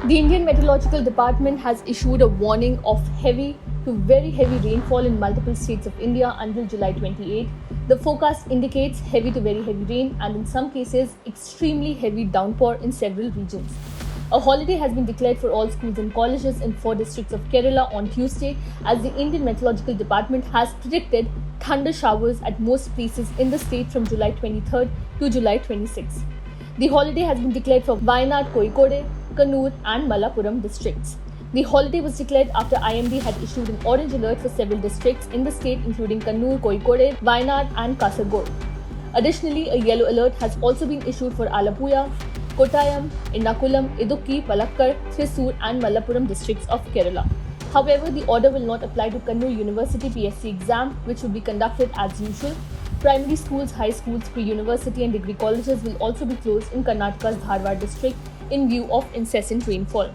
The Indian Meteorological Department has issued a warning of heavy to very heavy rainfall in multiple states of India until July 28. The forecast indicates heavy to very heavy rain and in some cases extremely heavy downpour in several regions. A holiday has been declared for all schools and colleges in 4 districts of Kerala on Tuesday as the Indian Meteorological Department has predicted thunder showers at most places in the state from July 23rd to July 26th. The holiday has been declared for Wayanad, Kozhikode, Kannur and Malappuram districts. The holiday was declared after IMD had issued an orange alert for several districts in the state including Kannur, Kozhikode, Wayanad and Kasaragod. Additionally, a yellow alert has also been issued for Alappuzha, Kottayam, Ernakulam, Idukki, Palakkad, Thrissur and Malappuram districts of Kerala. However, the order will not apply to Kannur University PSC exam, which will be conducted as usual. Primary schools, high schools, pre-university and degree colleges will also be closed in Karnataka's Dharwad district in view of incessant rainfall.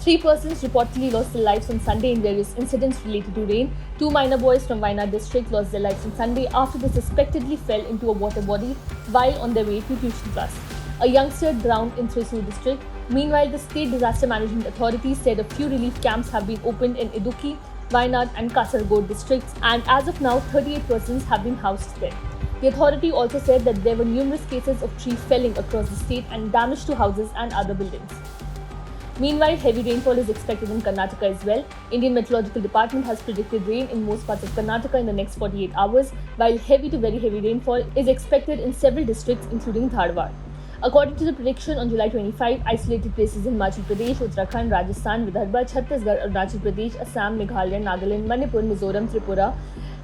3 persons reportedly lost their lives on Sunday in various incidents related to rain. 2 minor boys from Wayanad district lost their lives on Sunday after they suspectedly fell into a water body while on their way to tuition class. A youngster drowned in Thrissur district. Meanwhile, the State Disaster Management Authority said a few relief camps have been opened in Idukki, Wayanad and Kasaragod districts and as of now 38 persons have been housed there. The authority also said that there were numerous cases of tree felling across the state and damage to houses and other buildings. Meanwhile, heavy rainfall is expected in Karnataka as well. Indian Meteorological Department has predicted rain in most parts of Karnataka in the next 48 hours, while heavy to very heavy rainfall is expected in several districts including Dharwad. According to the prediction, on July 25, isolated places in Himachal Pradesh, Uttarakhand, Rajasthan, Vidarbha, Chhattisgarh, Arunachal Pradesh, Assam, Meghalaya, Nagaland, Manipur, Mizoram, Tripura,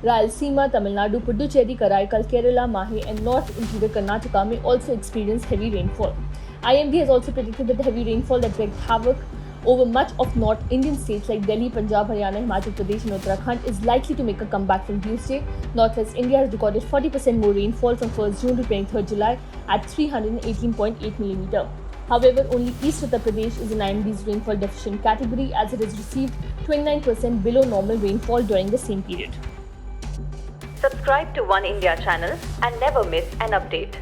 Rayalaseema, Tamil Nadu, Puducherry, Karaikal, Kerala, Mahe and North interior Karnataka may also experience heavy rainfall. IMD has also predicted that the heavy rainfall that wreaked havoc over much of North Indian states like Delhi, Punjab, Haryana, Himachal Pradesh and Uttarakhand is likely to make a comeback from Tuesday. Northwest India has recorded 40% more rainfall from 1st June to 23rd July at 318.8 mm. However, only East Uttar Pradesh is in IMD's rainfall deficient category as it has received 29% below normal rainfall during the same period. Subscribe to One India channel and never miss an update.